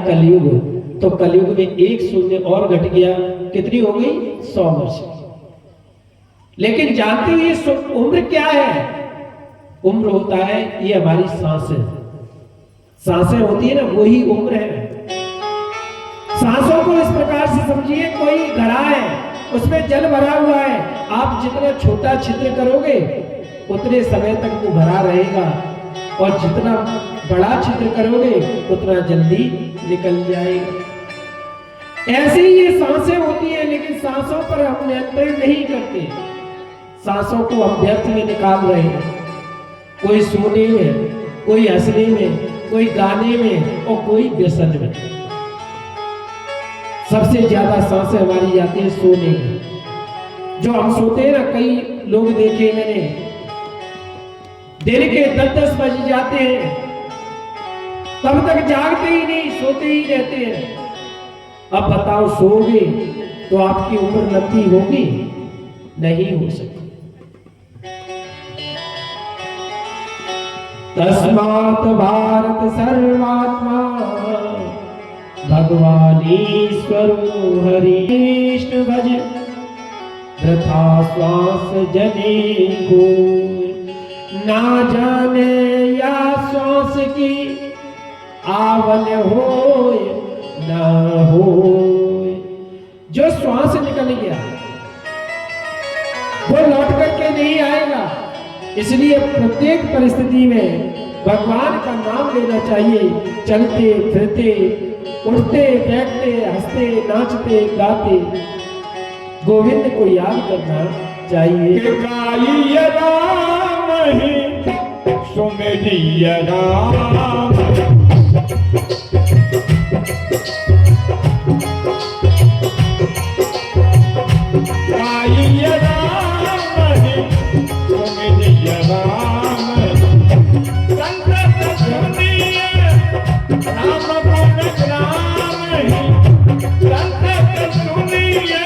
कलयुग, तो कलयुग में एक शून्य और घट गया, कितनी हो गई? 100 वर्ष। लेकिन जानते हो ये उम्र क्या है? उम्र होता है ये हमारी सांसें, सांसें होती है ना, वही उम्र है। सांसों को इस प्रकार से समझिए, कोई घड़ा है, उसमें जल भरा हुआ है, आप जितना छोटा छिद्र करोगे उतने समय तक वो भरा रहेगा, और जितना बड़ा छिद्र करोगे उतना जल्दी निकल जाएगा। ऐसे ही ये सांसें होती है, लेकिन सांसों पर हम नियंत्रण नहीं करते, सांसों को हम व्यर्थ में निकाल रहे हैं। कोई सोने में, कोई हंसने में, कोई गाने में, और कोई व्यसन में। सबसे ज्यादा सांसें हमारी जाती है सोने में। जो हम सोते हैं ना, कई लोग देखे मैंने, दिन के 10-10 बज जाते हैं, तब तक जागते ही नहीं, सोते ही रहते हैं। अब बताओ, सोओगे तो आपकी उम्र लंबी होगी? नहीं हो सकती। तस्मात् भारत सर्वात्मा भगवान ईश्वरो हरि कृष्ण भज, वृथा श्वास जने को, ना जाने या श्वास की आवन होय न होय। जो श्वास निकल गया वो लौट करके नहीं आएगा, इसलिए प्रत्येक परिस्थिति में भगवान का नाम लेना चाहिए। चलते फिरते, उठते बैठते, हंसते नाचते गाते गोविंद को याद करना चाहिए। गाइए राम ही सुमिरिए राम, गाइए राम ही सुमिरिए राम, संकट सुनिए राम गुण ग्राम ही, संकट सुनिए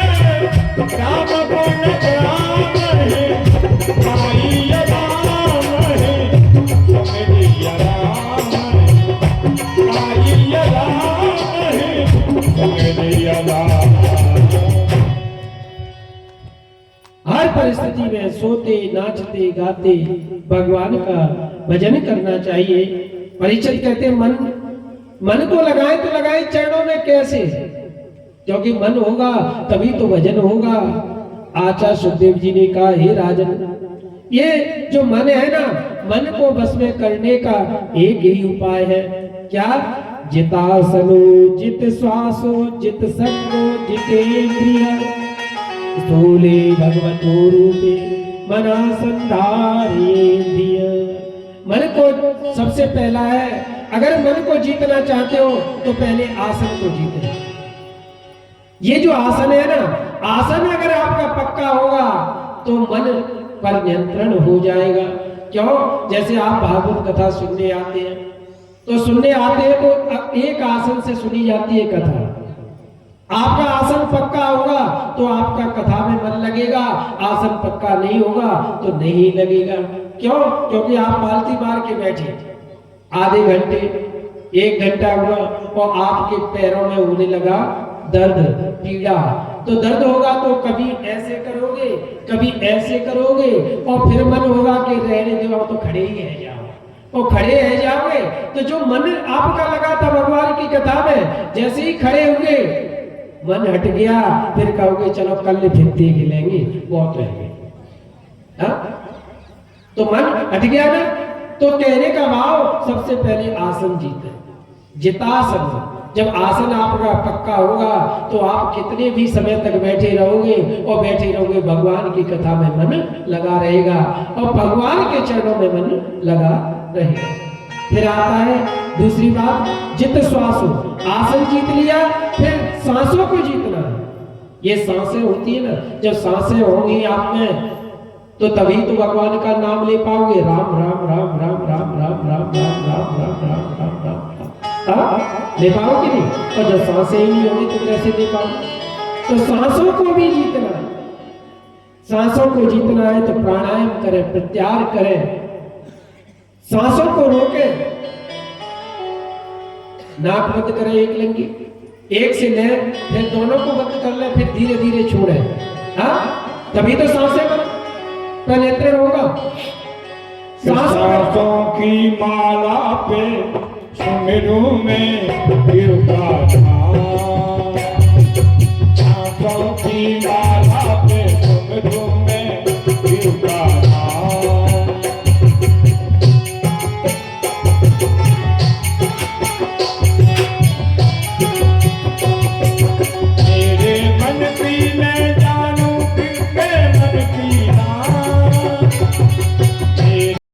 राम गुण ग्राम ही, गाइए राम ही सुमिरिए राम, गाइए राम ही सुमिरिए राम। हर परिस्थिति में सोते नाचते गाते भगवान का भजन करना चाहिए। परीक्षित कहते हैं, मन को लगाए तो लगाए चरणों में कैसे? क्योंकि मन होगा तभी तो भजन होगा। आचार्य सुखदेव जी ने कहा, हे राजन, ये जो मन है ना, मन को बस में करने का एक ही उपाय है। क्या? जितासनो जित श्वासो जित संगो जितेंद्रिय, स्थूले भगवतो रूपे मना संधारेंद्रिय। मन को सबसे पहला है, अगर मन को जीतना चाहते हो तो पहले आसन को जीतना। ये जो आसन है ना, आसन अगर आपका पक्का होगा तो मन पर नियंत्रण हो जाएगा। क्यों? जैसे आप भागवत कथा सुनने आते हैं, तो सुनने आते हैं तो एक आसन से सुनी जाती है कथा। आपका आसन पक्का होगा तो आपका कथा में मन लगेगा, आसन पक्का नहीं होगा तो नहीं लगेगा। क्यों? क्योंकि आप पालती मार के बैठे आधे घंटे, 1 घंटा हुआ और आपके पैरों में होने लगा दर्द, पीड़ा, तो दर्द होगा तो कभी ऐसे करोगे, कभी ऐसे करोगे, और फिर मन होगा कि रहने दो, तो खड़े ही रह जाओ। और खड़े रह जाओगे तो जो मन आपका लगा था भगवान की कथा में, जैसे ही खड़े होंगे मन हट गया, फिर कहोगे चलो कल फिर देख लेंगे, बहुत रह गए। तो मन हट गया ना, तो कहने का भाव सबसे पहले आसन जीते, जितासन। जब आसन आपका पक्का होगा तो आप कितने भी समय तक बैठे रहोगे, और बैठे रहोगे भगवान की कथा में मन लगा रहेगा, और भगवान के चरणों में मन लगा रहेगा। फिर आता है दूसरी बात, जित श्वास हो। आसन जीत लिया, फिर सांसों को जीतना है। ये सांसें होती है ना, जब सांसें होंगी आप में तो तभी तो भगवान का नाम ले पाओगे। राम राम राम राम राम राम राम राम राम राम राम राम राम ले पाओगे नहीं? और जब सांसें ही नहीं होगी तो कैसे ले पाओगे? तो सांसों को भी जीतना है। सांसों को जीतना है तो प्राणायाम करें, प्रत्याहार करें, सांसों को रोके। नाक बंद करें एक लंगी, एक से ले फिर दोनों को बंद कर ले, फिर धीरे धीरे छोड़े। हाँ, तभी तो सांसें का नियंत्रण होगा। सांसों की माला पे सुमिरू में गिरता सांसों की माला पे सुमिरू